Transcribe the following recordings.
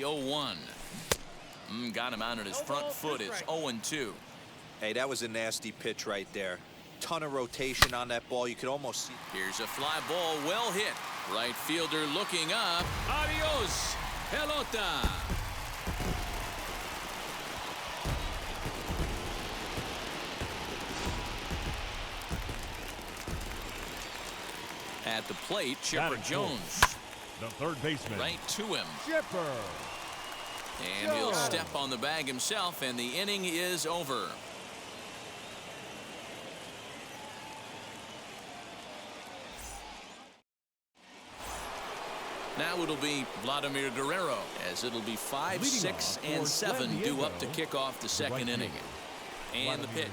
0-1. Got him out on his front foot. It's 0-2. Hey, that was a nasty pitch right there. Ton of rotation on that ball. You could almost see. Here's a fly ball, well hit. Right fielder looking up. Adios, pelota. At the plate, Chipper Jones. The third baseman. Right to him. Chipper. And he'll step on the bag himself, and the inning is over. Now it'll be Vladimir Guerrero, as it'll be 5, 6, and 7 due up to kick off the second inning. And the pitch.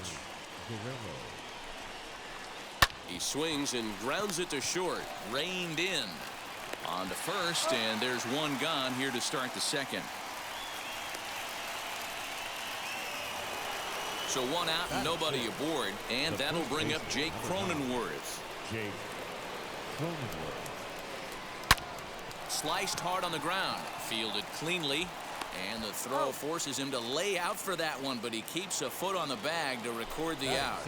He swings and grounds it to short. Reined in. On to first, and there's one gone here to start the second. So one out and nobody aboard, and that'll bring up Jake Cronenworth. Sliced hard on the ground, fielded cleanly, and the throw forces him to lay out for that one, but he keeps a foot on the bag to record the out.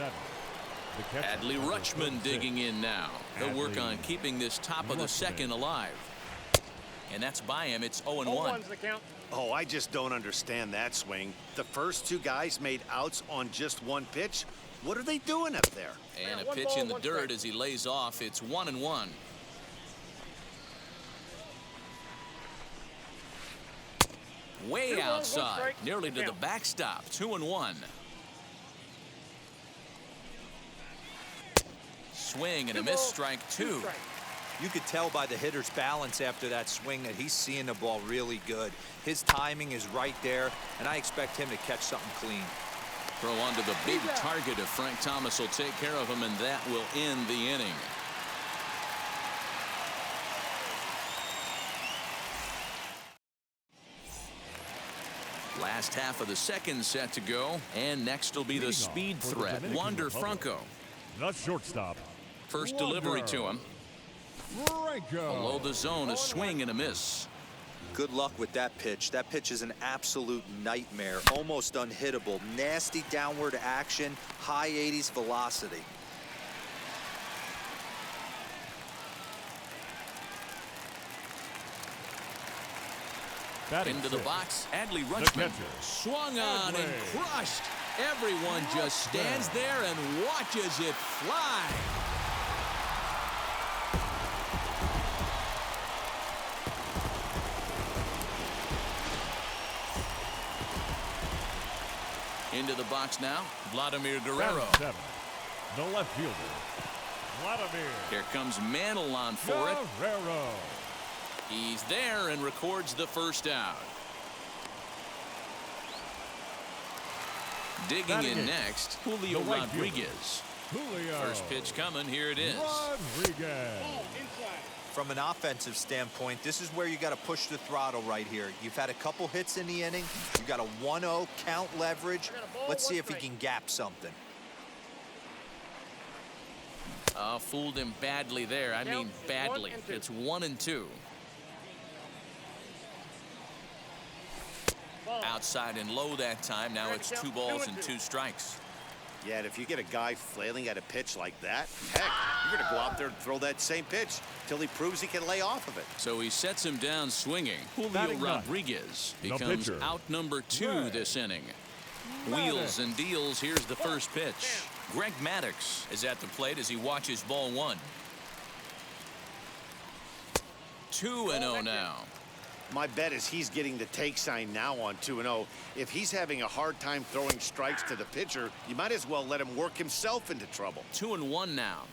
Adley Rutschman digging in now. They'll work on keeping this top of the second alive. And that's by him. It's 0-1. Oh, I just don't understand that swing. The first two guys made outs on just one pitch. What are they doing up there? And a pitch in the dirt as he lays off. It's 1-1. Way outside, nearly to the backstop. 2-1. Swing and a miss, strike two. You could tell by the hitter's balance after that swing that he's seeing the ball really good. His timing is right there, and I expect him to catch something clean. Throw onto the big target if Frank Thomas will take care of him, and that will end the inning. Last half of the second set to go, and next will be the speed threat, Wander Franco. The shortstop. First delivery to him. Below the zone, a swing and a miss. Good luck with that pitch. That pitch is an absolute nightmare, almost unhittable. Nasty downward action, high 80s velocity. Into the box, Adley Rutschman swung on and crushed. Everyone just stands there and watches it fly. Into the box now, Vladimir Guerrero. The left fielder, Vladimir. Here comes Mantle on for it. Guerrero. He's there and records the first out. Digging in next, Julio Rodriguez. First pitch coming, here it is. Rodriguez. From an offensive standpoint, this is where you got to push the throttle right here. You've had a couple hits in the inning. You got a 1-0 count leverage. Let's see if he can gap something. Fooled him badly there. I mean badly. It's 1-2. Outside and low that time. Now it's 2 balls and 2 strikes. Yeah, and if you get a guy flailing at a pitch like that, heck, you're going to go out there and throw that same pitch till he proves he can lay off of it. So he sets him down swinging. Julio Rodriguez becomes out number 2 this inning. Wheels and deals. Here's the first pitch. Greg Maddux is at the plate as he watches ball 1. 2-0 now. My bet is he's getting the take sign now on 2-0. If he's having a hard time throwing strikes to the pitcher, you might as well let him work himself into trouble. 2-1 now.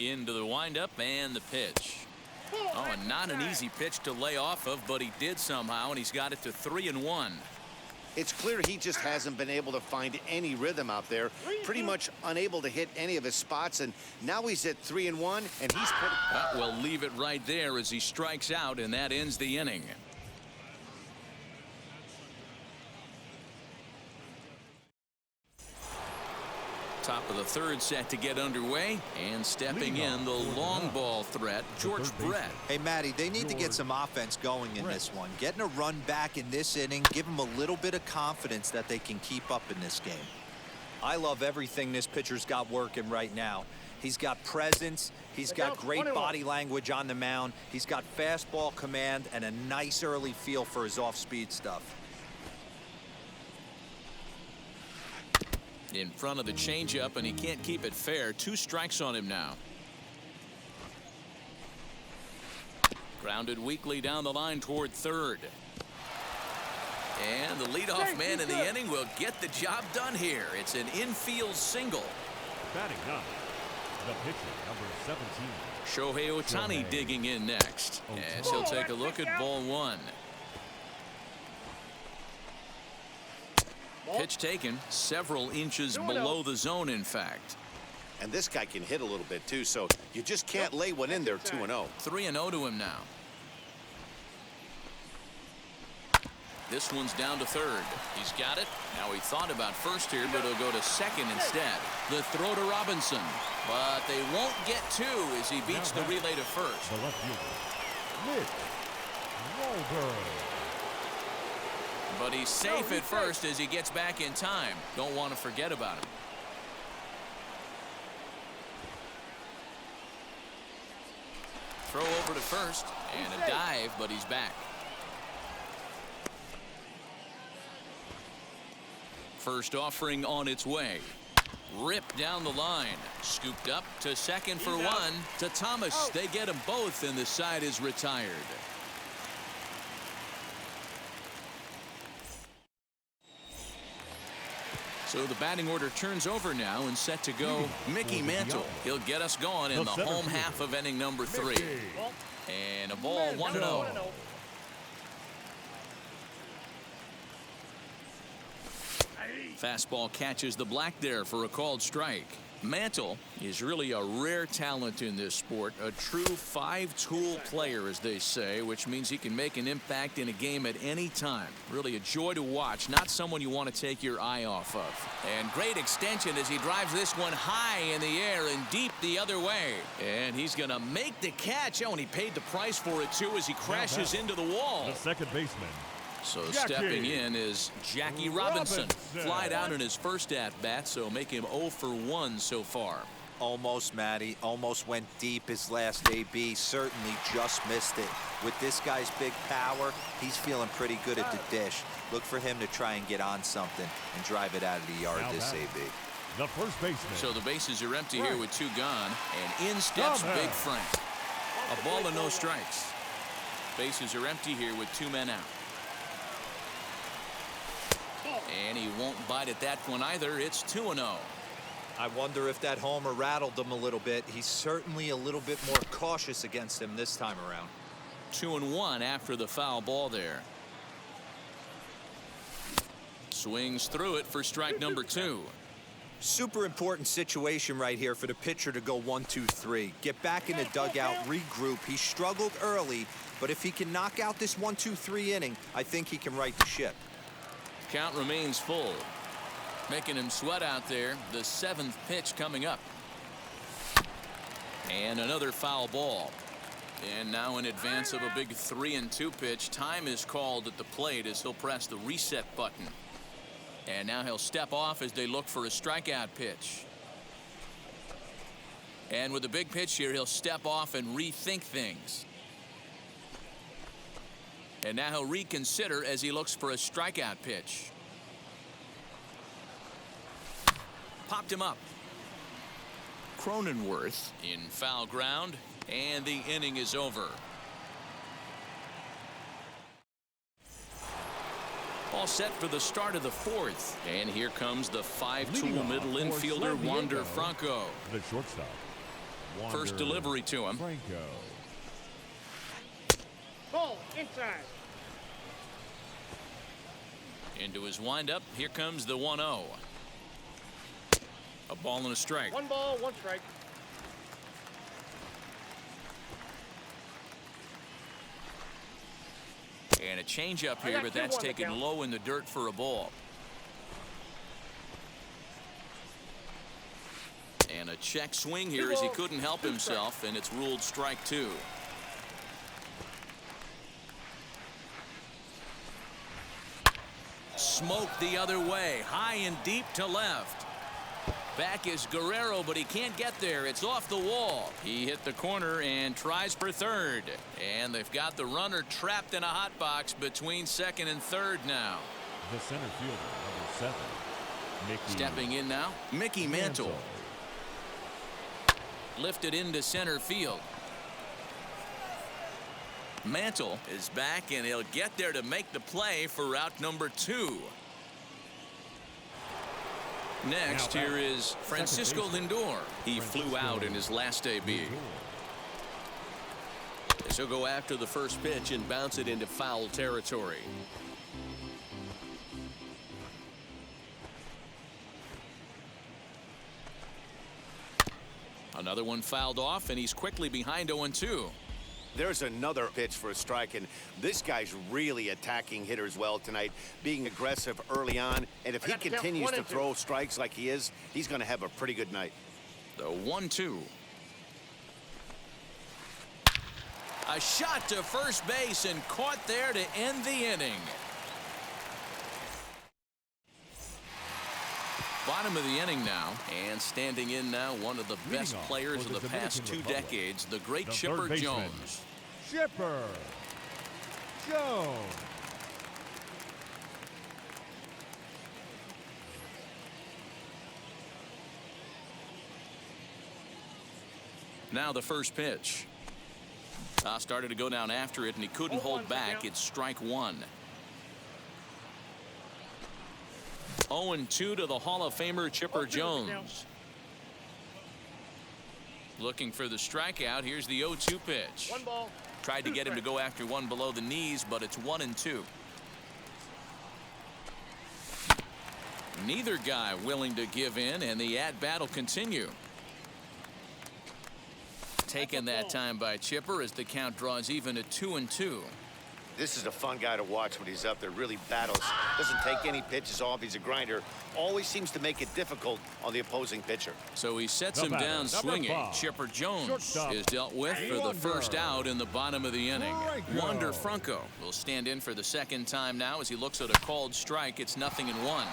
Into the windup and the pitch. Oh, and not an easy pitch to lay off of, but he did somehow, and he's got it to 3-1. It's clear he just hasn't been able to find any rhythm out there. Pretty much unable to hit any of his spots, and now he's at 3-1, and he's put. We'll leave it right there as he strikes out, and that ends the inning. Top of the third set to get underway, and stepping in the long ball threat, George Brett. Hey, Matty, they need to get some offense going in this one. Getting a run back in this inning, give them a little bit of confidence that they can keep up in this game. I love everything this pitcher's got working right now. He's got presence. He's got great body language on the mound. He's got fastball command and a nice early feel for his off-speed stuff. In front of the changeup, and he can't keep it fair. 2 strikes on him now. Grounded weakly down the line toward third. And the leadoff man in the inning will get the job done here. It's an infield single. Batting up, the pitcher, number 17. Shohei Ohtani digging in next. As he'll take a look at ball 1. Pitch taken several inches below the zone, in fact. And this guy can hit a little bit, too, so you just can't lay one in there 2-0. 3-0 to him now. This one's down to third. He's got it. Now he thought about first here, but he'll go to second instead. The throw to Robinson. But they won't get 2 as he beats the relay to first. The left fielder, Mitch Walker. But he's safe at first as he gets back in time. Don't want to forget about him. Throw over to first and a dive, but he's back. First offering on its way. Ripped down the line. Scooped up to second for 1. To Thomas. They get them both, and the side is retired. So the batting order turns over now and set to go Mickey Mantle. He'll get us going in the home half of inning number 3. And a ball 1-0. Fastball catches the black there for a called strike. Mantle is really a rare talent in this sport, a true 5-tool player, as they say, which means he can make an impact in a game at any time. Really a joy to watch, not someone you want to take your eye off of. And great extension as he drives this one high in the air and deep the other way. And he's going to make the catch. Oh, and he paid the price for it, too, as he crashes into the wall. The second baseman. So stepping in is Jackie Robinson. Flied out in his first at-bat, so make him 0 for 1 so far. Almost, Matty. Almost went deep his last AB. Certainly just missed it. With this guy's big power, he's feeling pretty good at the dish. Look for him to try and get on something and drive it out of the yard this AB. The first baseman. So the bases are empty here with 2 gone, and in steps Big Frank. A ball and no strikes. Bases are empty here with 2 men out. And he won't bite at that one either. It's 2-0. I wonder if that homer rattled him a little bit. He's certainly a little bit more cautious against him this time around. 2-1 after the foul ball there. Swings through it for strike number 2. Super important situation right here for the pitcher to go 1-2-3. Get back in the dugout, regroup. He struggled early, but if he can knock out this 1-2-3 inning, I think he can right the ship. Count remains full. Making him sweat out there. The 7th pitch coming up. And another foul ball. And now in advance of a big 3-2 pitch, time is called at the plate as he'll press the reset button. And now he'll step off as they look for a strikeout pitch. And with a big pitch here, he'll step off and rethink things. And now he'll reconsider as he looks for a strikeout pitch. Popped him up. Cronenworth in foul ground, and the inning is over. All set for the start of the 4th. And here comes the 5-tool middle infielder, Wander Franco. The shortstop. First delivery to him. Franco. Ball inside. Into his windup. Here comes the 1-0. A ball and a strike. 1 ball, 1 strike. And a changeup here, but that's taken low in the dirt for a ball. And a check swing here as he couldn't help himself, and it's ruled strike two. Smoked the other way, high and deep to left. Back is Guerrero, but he can't get there. It's off the wall. He hit the corner and tries for third. And they've got the runner trapped in a hot box between second and third now. The center fielder, number 7, Mickey. Stepping in now, Mickey Mantle. Lifted into center field. Mantle is back, and he'll get there to make the play for route number 2. Next, here is Francisco Lindor. He flew out in his last AB. So go after the first pitch and bounce it into foul territory. Another one fouled off, and he's quickly behind 0-2. There's another pitch for a strike, and this guy's really attacking hitters well tonight, being aggressive early on. And if he continues to throw strikes like he is, he's going to have a pretty good night. The 1-2. A shot to first base and caught there to end the inning. Bottom of the inning now, and standing in now, one of the best players of the past 2 decades, the great Chipper Jones. Chipper Jones. Now the first pitch. Started to go down after it, and he couldn't hold back. It's strike 1. 0-2 to the Hall of Famer Chipper Jones. Looking for the strikeout. Here's the 0-2 pitch. 1 ball. Tried to get him to go after one below the knees, but it's 1-2. Neither guy willing to give in, and the at-bat will continue. Taken that time by Chipper as the count draws even at 2-2. This is a fun guy to watch when he's up there. Really battles. Doesn't take any pitches off. He's a grinder. Always seems to make it difficult on the opposing pitcher. So he sets him down swinging. Chipper Jones is dealt with for the first out in the bottom of the inning. Wander Franco will stand in for the second time now as he looks at a called strike. It's 0-1.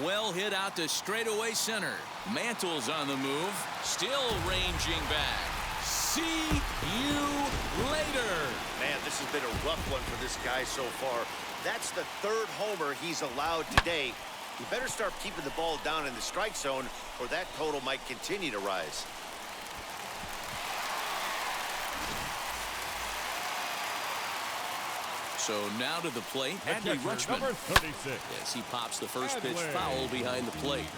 Well hit out to straightaway center. Mantle's on the move. Still ranging back. See you later. Man, this has been a rough one for this guy so far. That's the 3rd homer he's allowed today. He better start keeping the ball down in the strike zone, or that total might continue to rise. So now to the plate, Adley Rutschman. Number 36. As he pops the first pitch foul behind the plate.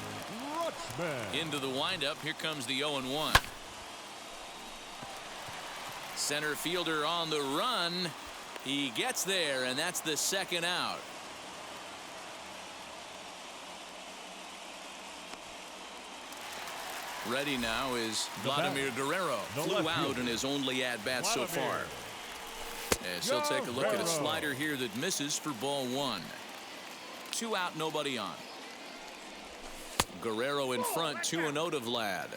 Rutschman. Into the windup, here comes the 0-1. Center fielder on the run. He gets there, and that's the second out. Ready now is Vladimir Guerrero. Flew out in his only at-bat so far. As he'll take a look at a slider here that misses for ball 1. 2 out, nobody on. Guerrero in front, 2-0 to Vlad.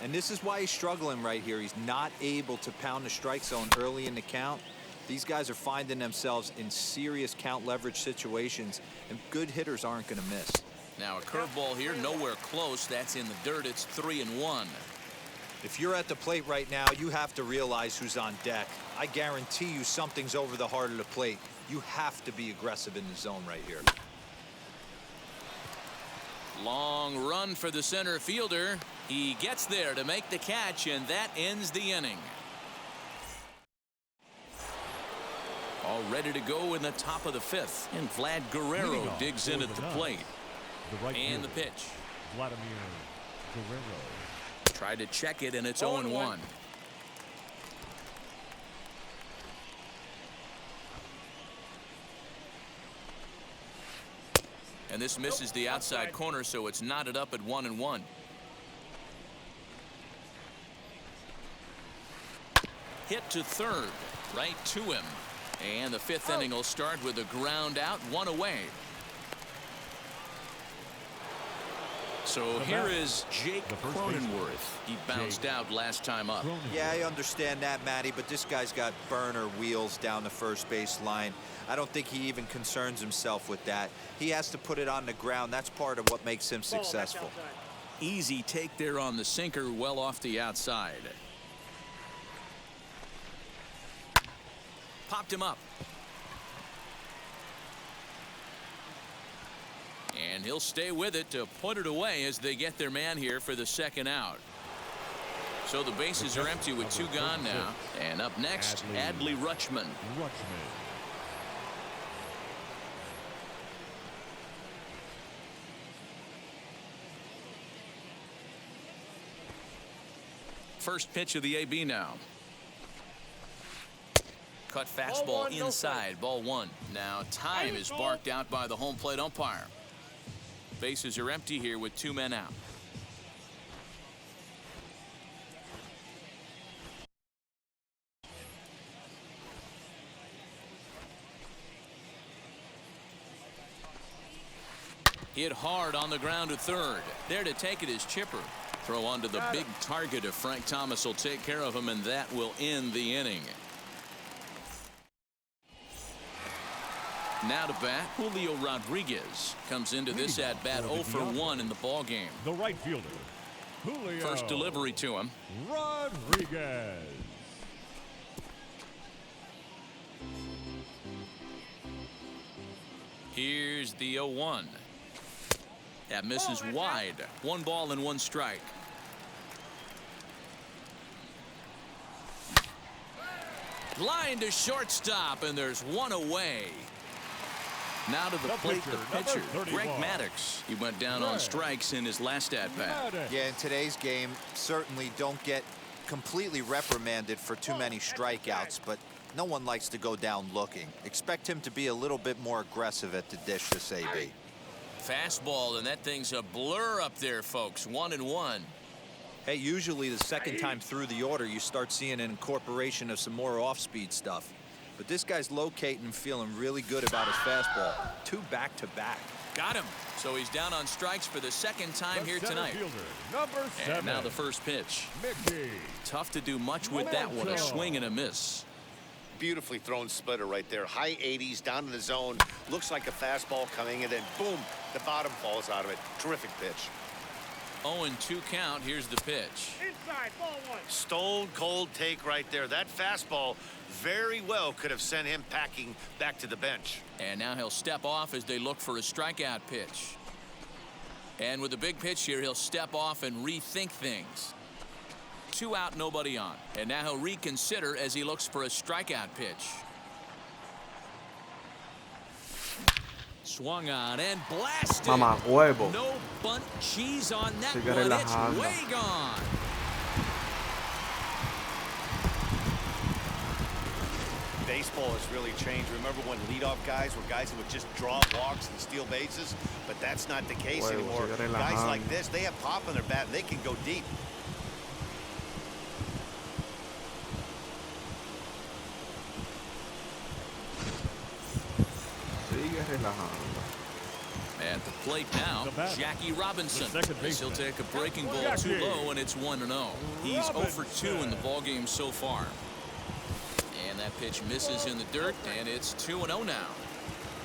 And this is why he's struggling right here. He's not able to pound the strike zone early in the count. These guys are finding themselves in serious count leverage situations, and good hitters aren't going to miss. Now a curveball here, nowhere close. That's in the dirt. It's 3-1. If you're at the plate right now, you have to realize who's on deck. I guarantee you something's over the heart of the plate. You have to be aggressive in the zone right here. Long run for the center fielder. He gets there to make the catch, and that ends the inning. All ready to go in the top of the 5th, and Vlad Guerrero digs in at the plate. And the pitch. Vladimir Guerrero. Tried to check it, and it's 0-1. And this misses the outside corner, so it's knotted up at 1-1. Hit to third, right to him. And the 5th inning will start with a ground out, 1 away. So here is Jake Cronenworth. He bounced out last time up. Yeah, I understand that, Matty, but this guy's got burner wheels down the first base line. I don't think he even concerns himself with that. He has to put it on the ground. That's part of what makes him successful. Easy take there on the sinker, well off the outside. Popped him up. And he'll stay with it to put it away as they get their man here for the second out. So the bases are empty with 2 gone now. And up next, Adley Rutschman. First pitch of the AB now. Cut fastball inside, ball 1. Now time is barked out by the home plate umpire. Bases are empty here with 2 men out. Hit hard on the ground to third. There to take it is Chipper. Throw onto the big target if Frank Thomas will take care of him, and that will end the inning. Now to bat, Julio Rodriguez comes into this at bat 0 for 1 in the ball game. The right fielder, Julio. First delivery to him. Rodriguez. Here's the 0-1. That misses wide. 1 ball and 1 strike. Line to shortstop, and there's 1 away. Now to the plate, the pitcher, Greg Maddux. He went down on strikes in his last at-bat. Yeah, in today's game, certainly don't get completely reprimanded for too many strikeouts, but no one likes to go down looking. Expect him to be a little bit more aggressive at the dish this AB. Fastball, and that thing's a blur up there, folks. 1-1. Hey, usually the second time through the order, you start seeing an incorporation of some more off-speed stuff. But this guy's locating and feeling really good about his fastball. 2 back-to-back. Got him. So he's down on strikes for the second time here tonight. Number 7. And now the first pitch. Mickey. Tough to do much with that one. A swing and a miss. Beautifully thrown splitter right there. High 80s down in the zone. Looks like a fastball coming, and then boom, the bottom falls out of it. Terrific pitch. 0-2 count. Here's the pitch. Inside, ball 1. Stone cold take right there. That fastball very well could have sent him packing back to the bench. And now he'll step off as they look for a strikeout pitch. And with the big pitch here, he'll step off and rethink things. 2 out, nobody on. And now he'll reconsider as he looks for a strikeout pitch. Swung on and blasted. Mamá huevo. No bunt cheese on that Sigue one. relajando. It's way gone. Baseball has really changed. Remember when leadoff guys were guys who would just draw walks and steal bases? But that's not the case anymore. Guys like this, they have pop on their bat and they can go deep. At the plate now, Jackie Robinson. He'll take a breaking ball too low, and it's 1-0. He's 0 for 2 in the ball game so far. And that pitch misses in the dirt, and it's 2-0 now.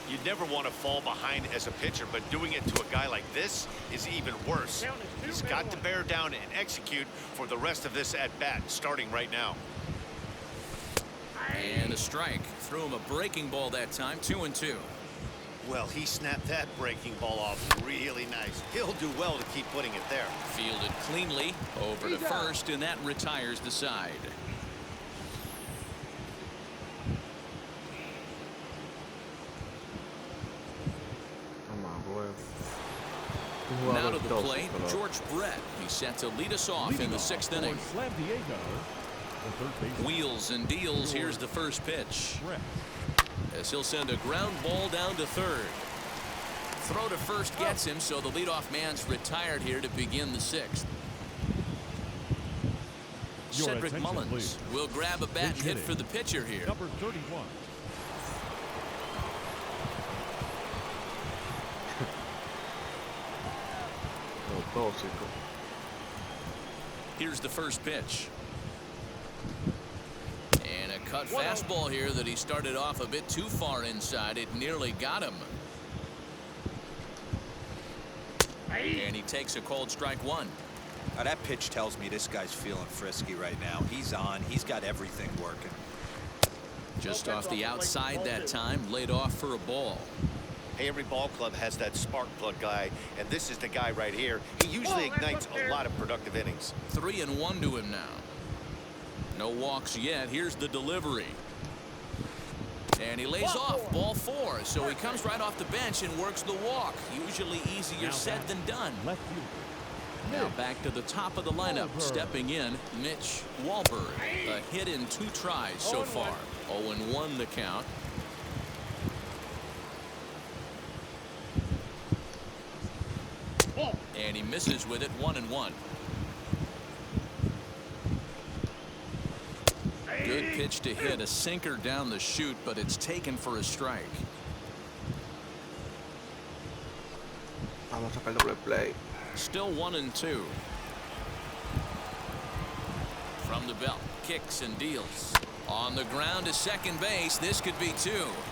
You'd never want to fall behind as a pitcher, but doing it to a guy like this is even worse. He's got to bear down and execute for the rest of this at-bat, starting right now. And a strike. Threw him a breaking ball that time, 2-2. Well, he snapped that breaking ball off really nice. He'll do well to keep putting it there. Fielded cleanly over to first, and that retires the side. Now to the plate, George Brett. He's set to lead us off in the 6th inning. Wheels and deals. Here's the first pitch. As he'll send a ground ball down to third. Throw to first gets him, so the leadoff man's retired here to begin the 6th. Cedric Mullins will grab a bat and hit for the pitcher here. Number 31. Tóxico. Here's the first pitch. And a cut fastball here that he started off a bit too far inside. It nearly got him. And he takes a called strike one. Now that pitch tells me this guy's feeling frisky right now. He's on. He's got everything working. Just off the outside that time, laid off for a ball. Hey, every ball club has that spark plug guy, and this is the guy right here. He usually ignites a lot of productive innings. 3-1 to him now. No walks yet. Here's the delivery. And he lays off ball 4, so he comes right off the bench and works the walk. Usually easier said than done. Left fielder. Now back to the top of the lineup. Stepping in, Mitch Wahlberg. A hit in 2 tries so far. 0-1 the count. And he misses with it. 1-1. Good pitch to hit, a sinker down the chute, but it's taken for a strike. Vamos a sacar el doble play. Still 1-2. From the belt, kicks and deals. On the ground to second base. This could be 2.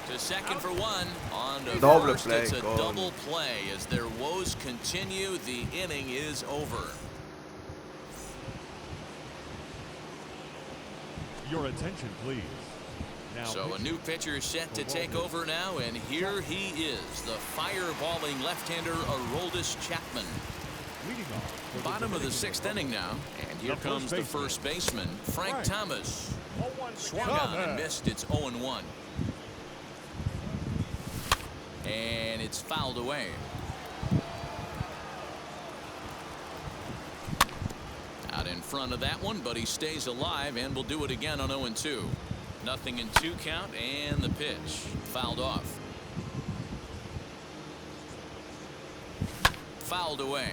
To second for 1. On to Double first. play, It's a gone. double play as their woes continue. The inning is over. Your attention, please. Now So a new pitcher set to take over now, and here he is, the fireballing left-hander Aroldis Chapman. leading off for the Bottom of the Dominican 6th inning now, and here comes the first baseman, Frank Thomas. Swung on and missed. It's 0-1. And it's fouled away. Out in front of that one, but he stays alive and will do it again on 0-2. Nothing in 2 count, and the pitch fouled off. Fouled away.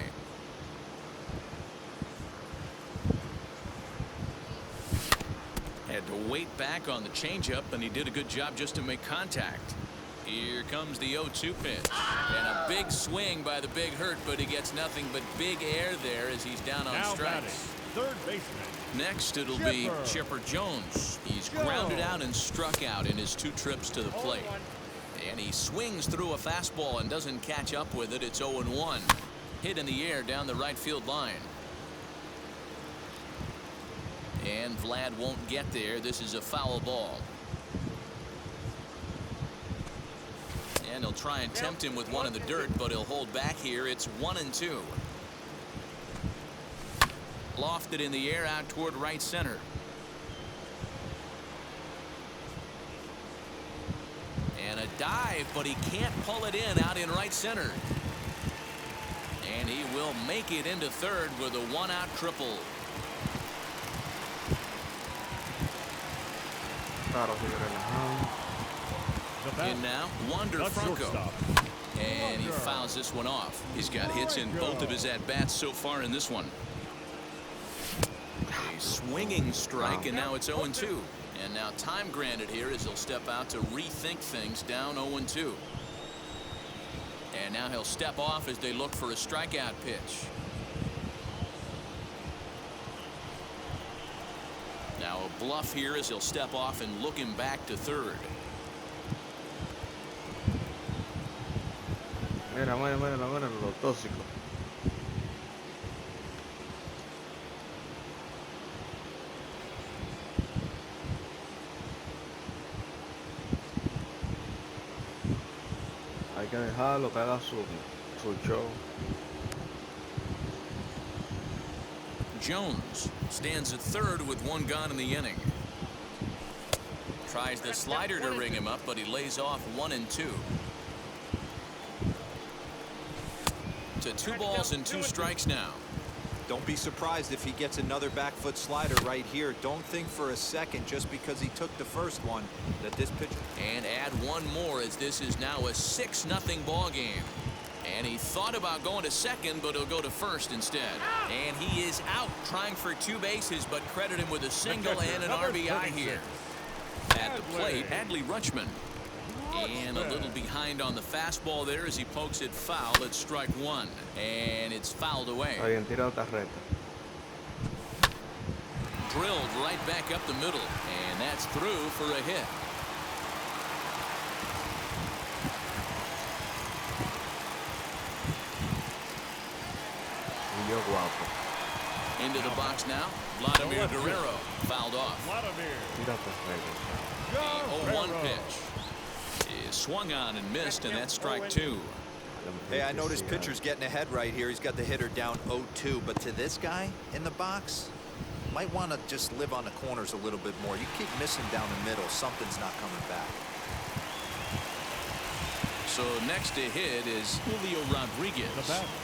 Had to wait back on the changeup, and he did a good job just to make contact. Here comes the 0-2 pitch. And a big swing by the big hurt, but he gets nothing but big air there as he's down on strikes. Third baseman. Next, it'll be Chipper Jones. He's grounded out and struck out in his 2 trips to the plate. And he swings through a fastball and doesn't catch up with it. It's 0-1. Hit in the air down the right field line. And Vlad won't get there. This is a foul ball. And he'll try and tempt him with one in the dirt, but he'll hold back here. It's 1-2. Lofted in the air out toward right center. And a dive, but he can't pull it in out in right center. And he will make it into third with a 1-out triple. In now, Wander Franco. And he fouls this one off. He's got hits in both of his at-bats so far in this one. A swinging strike, and now it's 0-2. And now time granted here as he'll step out to rethink things down 0-2. And now he'll step off as they look for a strikeout pitch. Now a bluff here as he'll step off and look him back to third. Mira, lo tóxico. Hay que dejarlo que haga su show. Jones stands at third with 1 gone in the inning. Tries the slider to ring him up, but he lays off 1-2. To 2 balls and 2 strikes now. Don't be surprised if he gets another back foot slider right here. Don't think for a second just because he took the first one that this pitcher. And add 1 more as this is now a 6-0 ball game. And he thought about going to second, but he'll go to first instead. And he is out trying for 2 bases, but credit him with a single and an RBI here. At the plate, Adley Rutschman. And a little behind on the fastball there as he pokes it foul. It's strike one. And it's fouled away. Está bien, tira otra recta. Drilled right back up the middle. And that's through for a hit. Into the box now. Vladimir Guerrero fouled off. Tira otra recta. The 0-1 pitch is swung on and missed, and that's strike two. Hey, I noticed pitcher's getting ahead right here. He's got the hitter down 0-2, but to this guy in the box, might want to just live on the corners a little bit more. You keep missing down the middle, something's not coming back. So next to hit is Julio Rodriguez.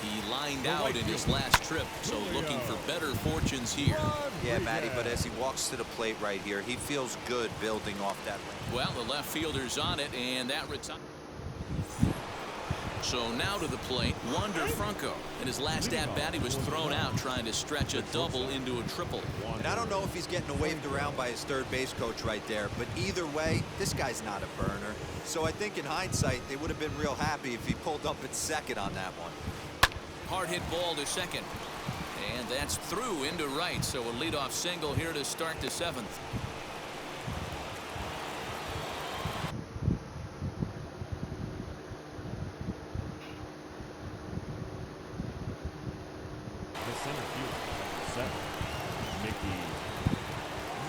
He lined out in his last trip, so looking for better fortunes here. Yeah, Matty, but as he walks to the plate right here, he feels good building off that lane. Well, the left fielder's on it, and that retires. So now to the plate, Wander Franco. In his last at-bat, he was thrown out trying to stretch a double into a triple. And I don't know if he's getting waved around by his third base coach right there, but either way, this guy's not a burner. So I think in hindsight, they would have been real happy if he pulled up at second on that one. Hard hit ball to second. And that's through into right, so a leadoff single here to start the seventh. The center fielder, 7, Mickey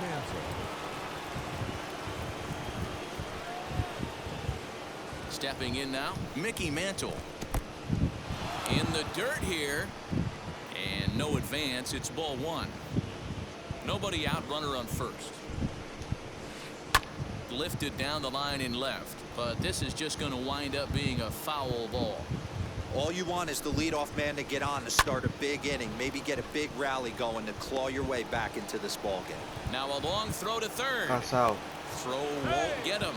Mantle. Stepping in now, Mickey Mantle. In the dirt here. And no advance. It's ball one. Nobody out, runner on first. Lifted down the line in left. But this is just going to wind up being a foul ball. All you want is the leadoff man to get on to start a big inning, maybe get a big rally going to claw your way back into this ball game. Now a long throw to third. Pasado. Throw won't get him.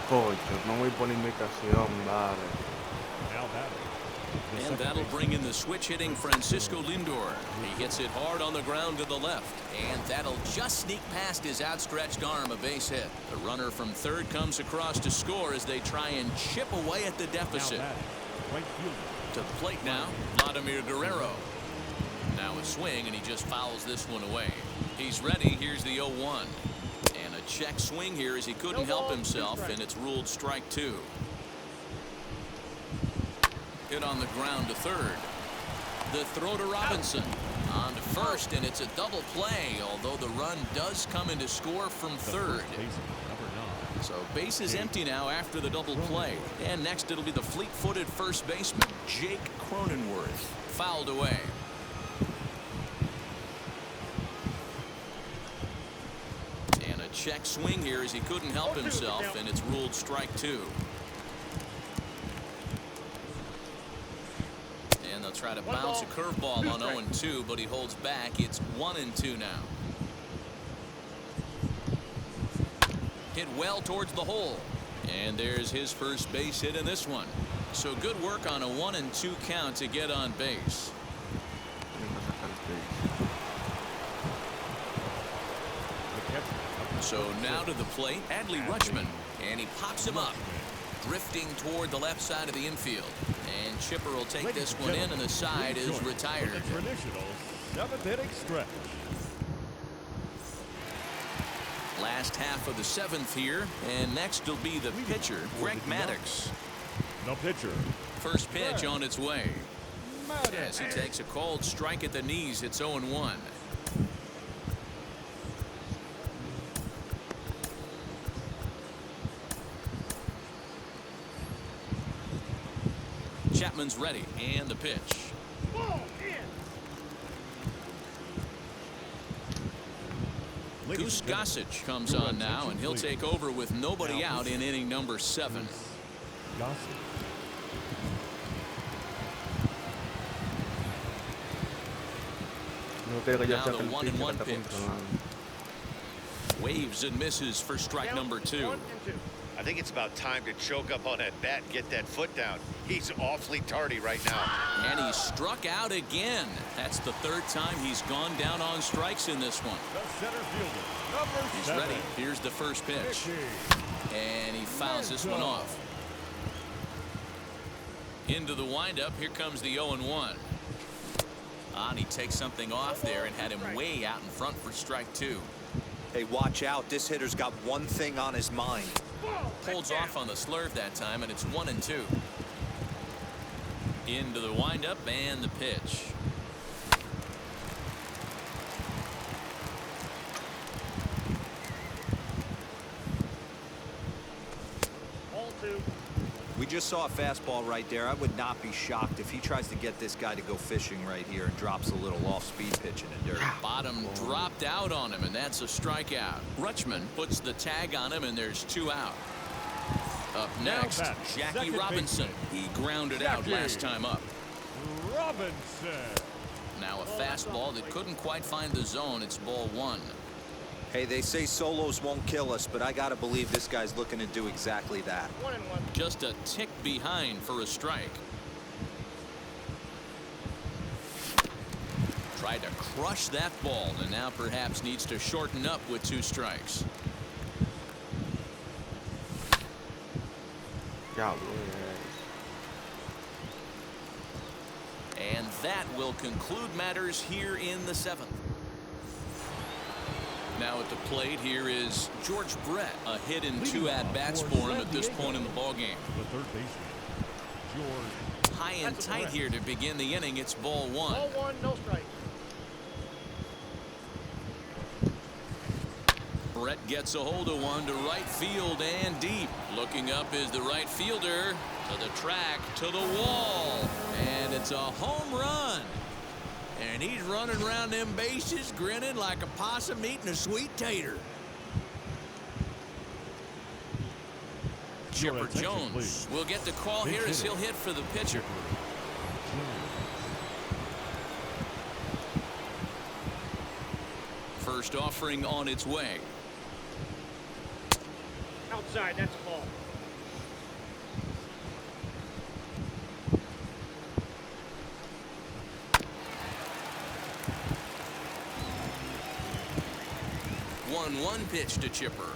Cocho, no voy por indicación, dale. Now batting. And that'll bring in the switch hitting Francisco Lindor. He hits it hard on the ground to the left. And that'll just sneak past his outstretched arm, a base hit. The runner from third comes across to score as they try and chip away at the deficit. Right fielder. To the plate now, Vladimir Guerrero. Now a swing, and he just fouls this one away. He's ready. Here's the 0-1. And a check swing here as he couldn't help himself, and it's ruled strike two. Hit on the ground to third. The throw to Robinson. On to first, and it's a double play, although the run does come in to score from third. So base is empty now after the double play. And next it'll be the fleet-footed first baseman, Jake Cronenworth. Fouled away. And a check swing here as he couldn't help himself, and it's ruled strike two. And they'll try to bounce a curveball on 0-2, but he holds back. It's 1-2 now. Hit well towards the hole. And there's his first base hit in this one. So good work on a 1-2 count to get on base. So now to the plate, Adley Rutschman. And he pops him up. Drifting toward the left side of the infield. And Chipper will take this one in, and the side is retired. Traditional 7th inning stretch. Last half of the seventh here, and next will be the pitcher, Greg Maddux. No pitcher. First pitch on its way. As he takes a cold strike at the knees, it's 0-1. Chapman's ready, and the pitch. Goose Gossage comes on now, and he'll take over with nobody out in inning number 7. Now the 1-1 pitch. Waves and misses for strike number 2. I think it's about time to choke up on that bat and get that foot down. He's awfully tardy right now. And he struck out again. That's the third time he's gone down on strikes in this one. the center fielder, number He's 7. ready. Here's the first pitch. And he fouls this one off. Into the windup. Here comes the 0-1. And he takes something off there and had him way out in front for strike two. Hey, watch out. This hitter's got one thing on his mind. Holds off on the slurve that time, and it's 1-2. Into the windup and the pitch. Ball two. We just saw a fastball right there. I would not be shocked if he tries to get this guy to go fishing right here and drops a little off-speed pitch in the dirt. Bottom dropped out on him, and that's a strikeout. Rutschman puts the tag on him, and there's 2 out. Up next, Jackie Robinson. He grounded out last time up. Robinson. Now a fastball that couldn't quite find the zone. It's ball 1. Hey, they say solos won't kill us, but I gotta believe this guy's looking to do exactly that. 1-1. Just a tick behind for a strike. Tried to crush that ball, and now perhaps needs to shorten up with 2 strikes. And that will conclude matters here in the 7th. Now at the plate here is George Brett. A hit and 2 at-bats for him at this point in the ballgame. The third baseman, George. High and tight here to begin the inning. It's ball 1. Ball 1, no strike. Brett gets a hold of one to right field and deep. Looking up is the right fielder. To the track, to the wall. And it's a home run. And he's running around them bases grinning like a possum eating a sweet tater. Chipper Jones will get the call here as he'll hit for the pitcher. First offering on its way. Outside, that's a ball. One pitch to Chipper.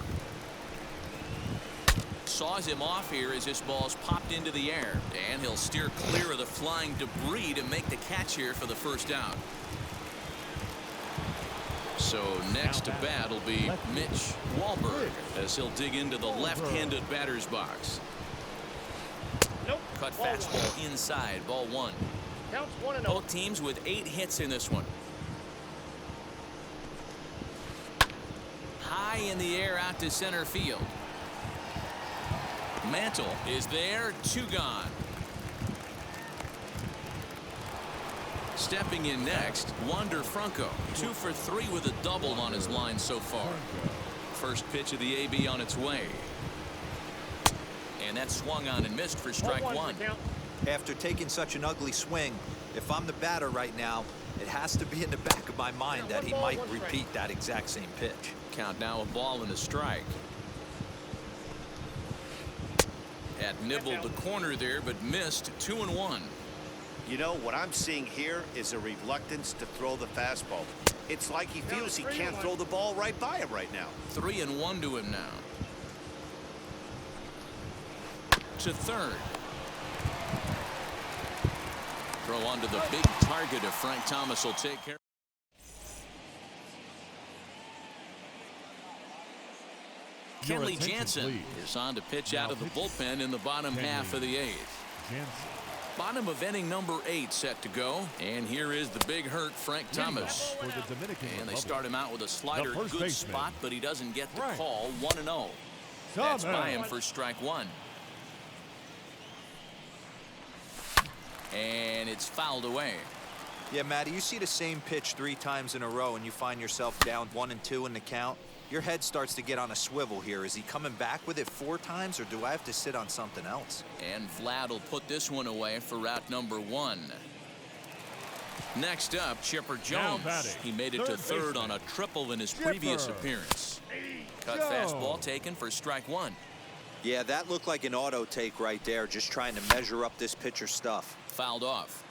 Saws him off here as this ball's popped into the air, and he'll steer clear of the flying debris to make the catch here for the first out. So next to bat will be Mitch Wahlberg as he'll dig into the left-handed batter's box. Nope. Cut Ball fastball 1. inside, ball 1. Counts 1-0. Both teams with 8 hits in this one. High in the air out to center field. Mantle is there, 2 gone. Stepping in next, Wander Franco, 2 for 3 with a double on his line so far. First pitch of the AB on its way. And that swung on and missed for strike 1. After taking such an ugly swing, if I'm the batter right now, it has to be in the back of my mind that he might repeat that exact same pitch. Count now, a ball and a strike. Had nibbled the corner there, but missed. 2-1. You know, what I'm seeing here is a reluctance to throw the fastball. It's like he feels he can't throw the ball right by him right now. 3-1 to him now. To third. Throw onto the big target of Frank Thomas will take care. Kenley Jansen is on to pitch out of the bullpen in the bottom half of the 8th. Bottom of inning number 8 set to go. And here is the big hurt, Frank Thomas. And they start him out with a slider, good spot, but he doesn't get the call. 1-0. That's by him for strike 1. And it's fouled away. Yeah, Matty, you see the same pitch 3 times in a row and you find yourself down 1-2 in the count. Your head starts to get on a swivel here. Is he coming back with it 4 times, or do I have to sit on something else? And Vlad will put this one away for route number 1. Next up, Chipper Jones. He made it to third on a triple in his previous appearance. Cut fastball taken for strike 1. Yeah, that looked like an auto take right there, just trying to measure up this pitcher's stuff. Fouled off.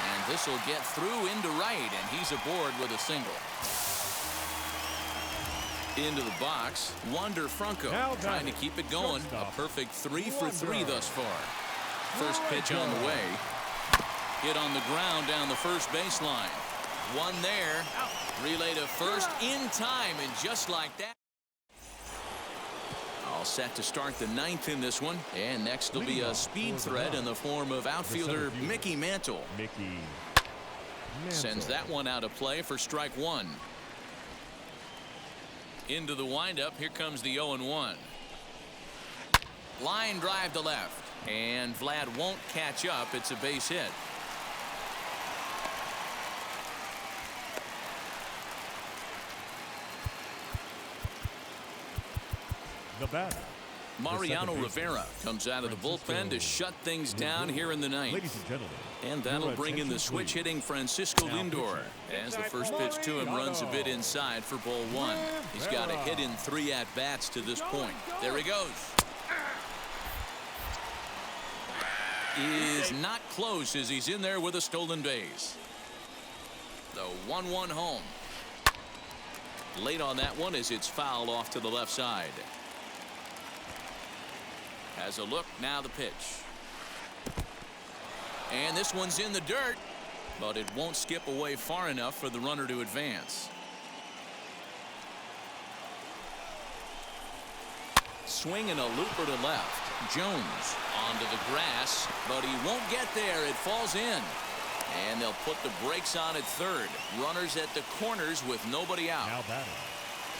And this will get through into right, and he's aboard with a single. Into the box, Wander Franco trying to keep it going. A perfect 3 for 3 thus far. First pitch on the way. Hit on the ground down the first baseline. One there. Relay to first in time, and just like that. All set to start the 9th in this one. And next will be a speed threat in the form of outfielder Mickey Mantle. Sends that one out of play for strike 1. Into the windup. Here comes the 0-1. Line drive to left. And Vlad won't catch up. It's a base hit. The batter, Mariano Rivera comes out of the bullpen to shut things down here in the 9th. Ladies and gentlemen, and that'll bring in the switch hitting Francisco Lindor as the first pitch to him runs a bit inside for ball 1. He's got a hit in 3 at-bats to this point. There he goes. Is not close as he's in there with a stolen base. The 1-1 home. Late on that one as it's fouled off to the left side. Has a look, now the pitch. And this one's in the dirt, but it won't skip away far enough for the runner to advance. Swing and a looper to left. Jones onto the grass, but he won't get there. It falls in. And they'll put the brakes on at third. Runners at the corners with nobody out. now batting,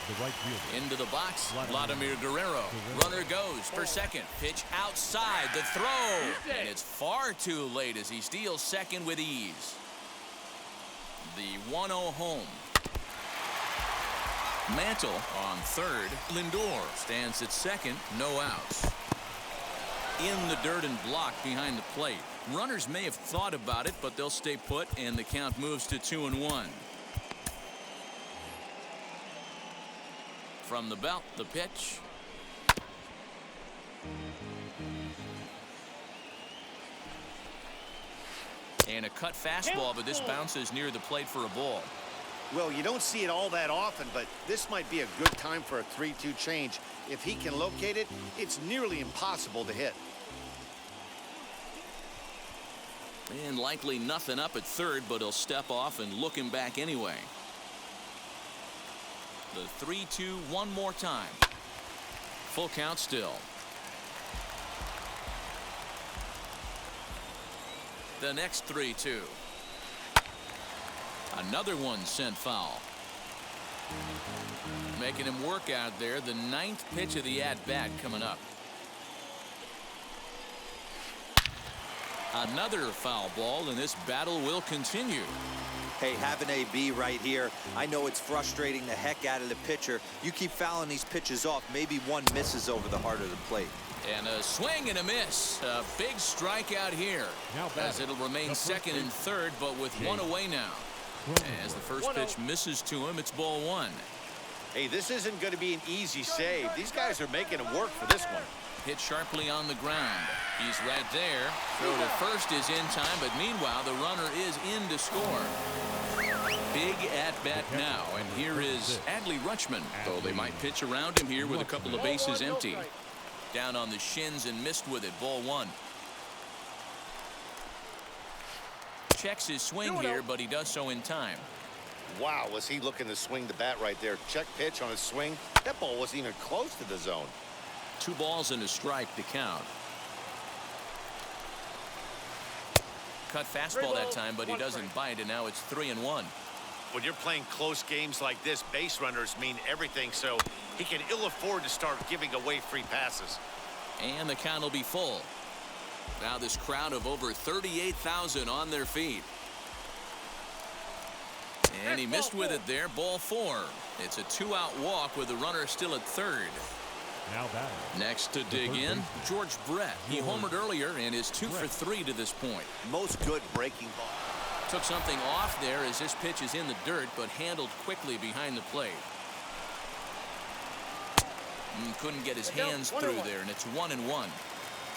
the right fielder. Into the box, Vladimir Guerrero. Runner goes for second. Pitch outside, the throw. And it's far too late as he steals second with ease. The 1-0 home. Mantle on third. Lindor stands at second, no outs. In the dirt and blocked behind the plate. Runners may have thought about it, but they'll stay put, and the count moves to 2-1. From the belt, the pitch. And a cut fastball, but this bounces near the plate for a ball. Well, you don't see it all that often, but this might be a good time for a 3-2 change. If he can locate it, it's nearly impossible to hit. And likely nothing up at third, but he'll step off and look him back anyway. The 3-2 one more time. Full count still. The next 3-2. Another one sent foul. Making him work out there. The 9th pitch of the at-bat coming up. Another foul ball, and this battle will continue. Hey, have an AB right here. I know it's frustrating the heck out of the pitcher. You keep fouling these pitches off, maybe one misses over the heart of the plate. And a swing and a miss. A big strikeout here. As it'll remain second and third, but with one away now. As the first pitch misses to him, it's ball 1. Hey, this isn't going to be an easy save. These guys are making it work for this one. Hit sharply on the ground. He's right there. Throw to first is in time, but meanwhile, the runner is in to score. Big at-bat now, and here is Adley Rutschman, though they might pitch around him here with a couple of bases empty. Down on the shins and missed with it. Ball 1. Checks his swing here, but he does so in time. Wow, was he looking to swing the bat right there. Check pitch on his swing. That ball wasn't even close to the zone. 2 balls and a strike to count. Cut fastball that time, but he doesn't bite, and now it's 3-1. When you're playing close games like this, base runners mean everything, so he can ill afford to start giving away free passes. And the count will be full. Now this crowd of over 38,000 on their feet. And he missed with it there. Ball 4. It's a 2-out walk with the runner still at third. Now batting. Next to dig in, George Brett. He homered earlier and is 2 for 3 to this point. Most good breaking ball. Took something off there as this pitch is in the dirt, but handled quickly behind the plate. Couldn't get his hands through there, and it's 1-1.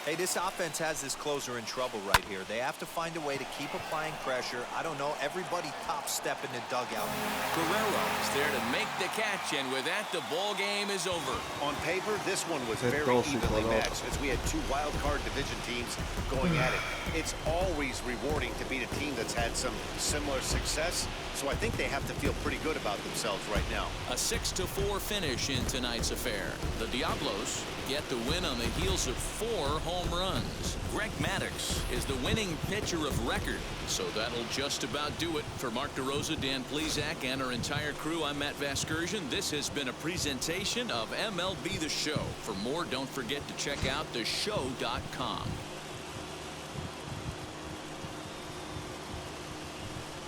Hey, this offense has this closer in trouble right here. They have to find a way to keep applying pressure. I don't know, everybody top step in the dugout. Guerrero is there to make the catch, and with that, the ball game is over. On paper, this one was Ese very tóxico, evenly loco. matched as we had two wild card division teams going at it. It's always rewarding to beat a team that's had some similar success, so I think they have to feel pretty good about themselves right now. A 6-4 finish in tonight's affair. The Diablos get the win on the heels of 4 home runs. Greg Maddux is the winning pitcher of record. So that'll just about do it. For Mark DeRosa, Dan Plesac, and our entire crew, I'm Matt Vasgersian. This has been a presentation of MLB The Show. For more, don't forget to check out theshow.com.